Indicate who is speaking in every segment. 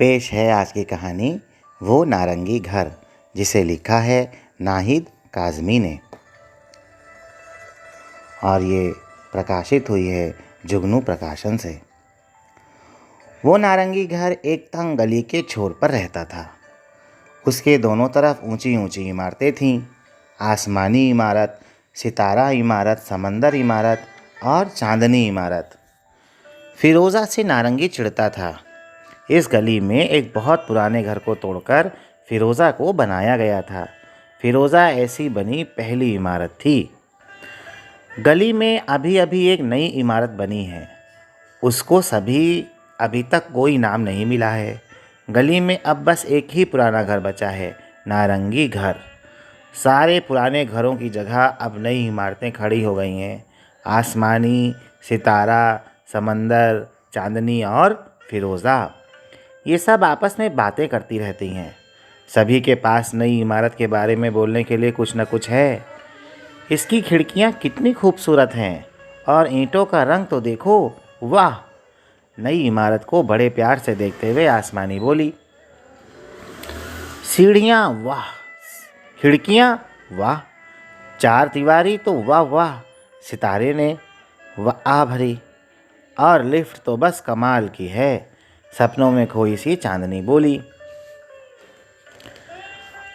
Speaker 1: पेश है आज की कहानी वो नारंगी घर, जिसे लिखा है नाहिद काज़मी ने और ये प्रकाशित हुई है जुगनू प्रकाशन से। वो नारंगी घर एक तंग गली के छोर पर रहता था। उसके दोनों तरफ ऊंची ऊंची इमारतें थीं। आसमानी इमारत, सितारा इमारत, समंदर इमारत और चांदनी इमारत। फिरोज़ा से नारंगी चिढ़ता था। इस गली में एक बहुत पुराने घर को तोड़कर फिरोज़ा को बनाया गया था। फिरोज़ा ऐसी बनी पहली इमारत थी। गली में अभी अभी एक नई इमारत बनी है। उसको अभी तक कोई नाम नहीं मिला है। गली में अब बस एक ही पुराना घर बचा है, नारंगी घर। सारे पुराने घरों की जगह अब नई इमारतें खड़ी हो गई हैं। आसमानी, सितारा, समंदर, चांदनी और फिरोज़ा, ये सब आपस में बातें करती रहती हैं। सभी के पास नई इमारत के बारे में बोलने के लिए कुछ न कुछ है। इसकी खिड़कियां कितनी खूबसूरत हैं और ईंटों का रंग तो देखो, वाह। नई इमारत को बड़े प्यार से देखते हुए आसमानी बोली। सीढ़ियाँ वाह, खिड़कियाँ वाह, चार दीवारी तो वाह वाह। सितारे ने वाह भरी और लिफ्ट तो बस कमाल की है। सपनों में खोई सी चांदनी बोली।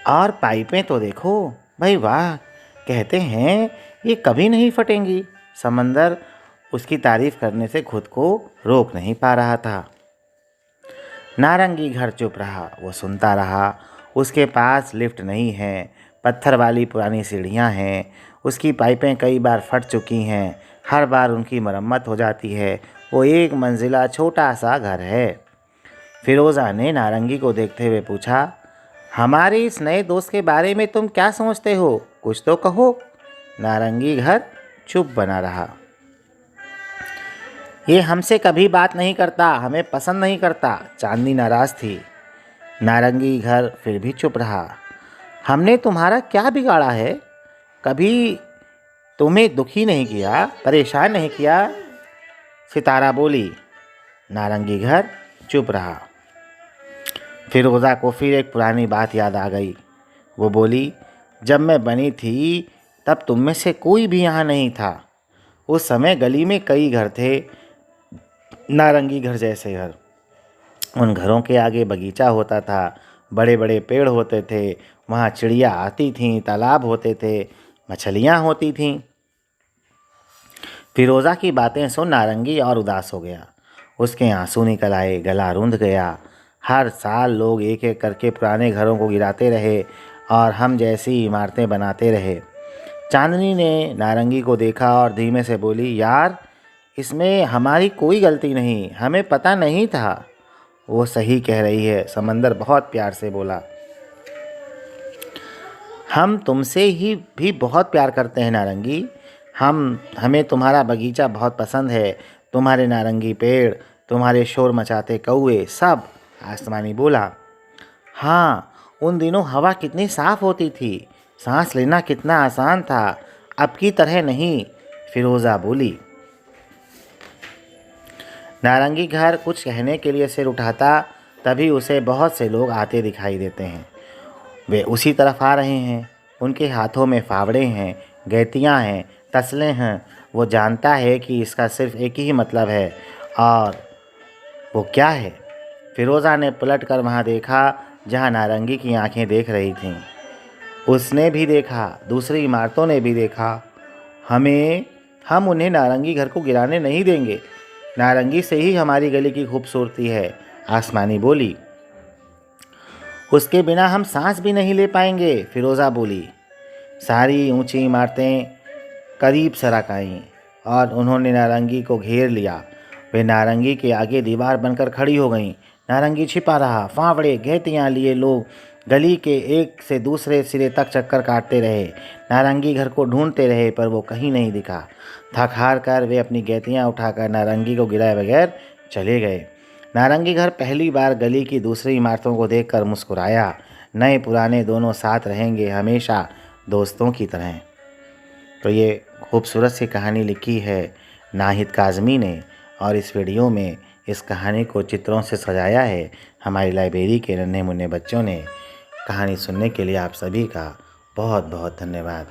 Speaker 1: और पाइपें तो देखो भाई, वाह, कहते हैं ये कभी नहीं फटेंगी। समंदर उसकी तारीफ करने से खुद को रोक नहीं पा रहा था। नारंगी घर चुप रहा। वो सुनता रहा। उसके पास लिफ्ट नहीं है, पत्थर वाली पुरानी सीढ़ियाँ हैं। उसकी पाइपें कई बार फट चुकी हैं। हर बार उनकी मरम्मत हो जाती है। वो एक मंजिला छोटा सा घर है। फिरोज़ा ने नारंगी को देखते हुए पूछा, हमारे इस नए दोस्त के बारे में तुम क्या समझते हो? कुछ तो कहो। नारंगी घर चुप बना रहा। ये हमसे कभी बात नहीं करता, हमें पसंद नहीं करता। चांदनी नाराज़ थी। नारंगी घर फिर भी चुप रहा। हमने तुम्हारा क्या बिगाड़ा है? कभी तुम्हें दुखी नहीं किया, परेशान नहीं किया। सितारा बोली। नारंगी घर चुप रहा। फिरोज़ा को फिर एक पुरानी बात याद आ गई। वो बोली, जब मैं बनी थी तब तुम में से कोई भी यहाँ नहीं था। उस समय गली में कई घर थे, नारंगी घर जैसे घर। उन घरों के आगे बगीचा होता था, बड़े बड़े पेड़ होते थे। वहाँ चिड़िया आती थीं, तालाब होते थे, मछलियाँ होती थीं। फिरोज़ा की बातें सुन नारंगी और उदास हो गया। उसके आंसू निकल आए, गला रूंध गया। हर साल लोग एक एक करके पुराने घरों को गिराते रहे और हम जैसी इमारतें बनाते रहे। चांदनी ने नारंगी को देखा और धीमे से बोली, यार, इसमें हमारी कोई गलती नहीं, हमें पता नहीं था। वो सही कह रही है, समंदर बहुत प्यार से बोला। हम तुमसे ही भी बहुत प्यार करते हैं नारंगी। हमें तुम्हारा बगीचा बहुत पसंद है, तुम्हारे नारंगी पेड़, तुम्हारे शोर मचाते कौवे, सब। आसमानी बोला। हाँ, उन दिनों हवा कितनी साफ होती थी, सांस लेना कितना आसान था, अब की तरह नहीं। फिरोज़ा बोली। नारंगी घर कुछ कहने के लिए सिर उठाता, तभी उसे बहुत से लोग आते दिखाई देते हैं। वे उसी तरफ आ रहे हैं। उनके हाथों में फावड़े हैं, गैतियाँ हैं, तसले हैं। वो जानता है कि इसका सिर्फ एक ही मतलब है, और वो क्या है? फिरोज़ा ने पलट कर वहाँ देखा जहाँ नारंगी की आंखें देख रही थीं। उसने भी देखा, दूसरी इमारतों ने भी देखा। हम उन्हें नारंगी घर को गिराने नहीं देंगे। नारंगी से ही हमारी गली की खूबसूरती है। आसमानी बोली। उसके बिना हम सांस भी नहीं ले पाएंगे। फिरोज़ा बोली। सारी ऊंची इमारतें करीब सरक आईं और उन्होंने नारंगी को घेर लिया। वे नारंगी के आगे दीवार बनकर खड़ी हो गईं। नारंगी छिपा रहा। फावड़े, घेतियाँ लिए लोग गली के एक से दूसरे सिरे तक चक्कर काटते रहे। नारंगी घर को ढूंढते रहे, पर वो कहीं नहीं दिखा। थक हार कर वे अपनी घेतियाँ उठाकर नारंगी को गिराए बगैर चले गए। नारंगी घर पहली बार गली की दूसरी इमारतों को देखकर मुस्कुराया। नए पुराने दोनों साथ रहेंगे हमेशा, दोस्तों की तरह। तो ये खूबसूरत सी कहानी लिखी है नाहिद काज़मी ने, और इस वीडियो में इस कहानी को चित्रों से सजाया है हमारी लाइब्रेरी के नन्हे मुन्ने बच्चों ने। कहानी सुनने के लिए आप सभी का बहुत बहुत धन्यवाद।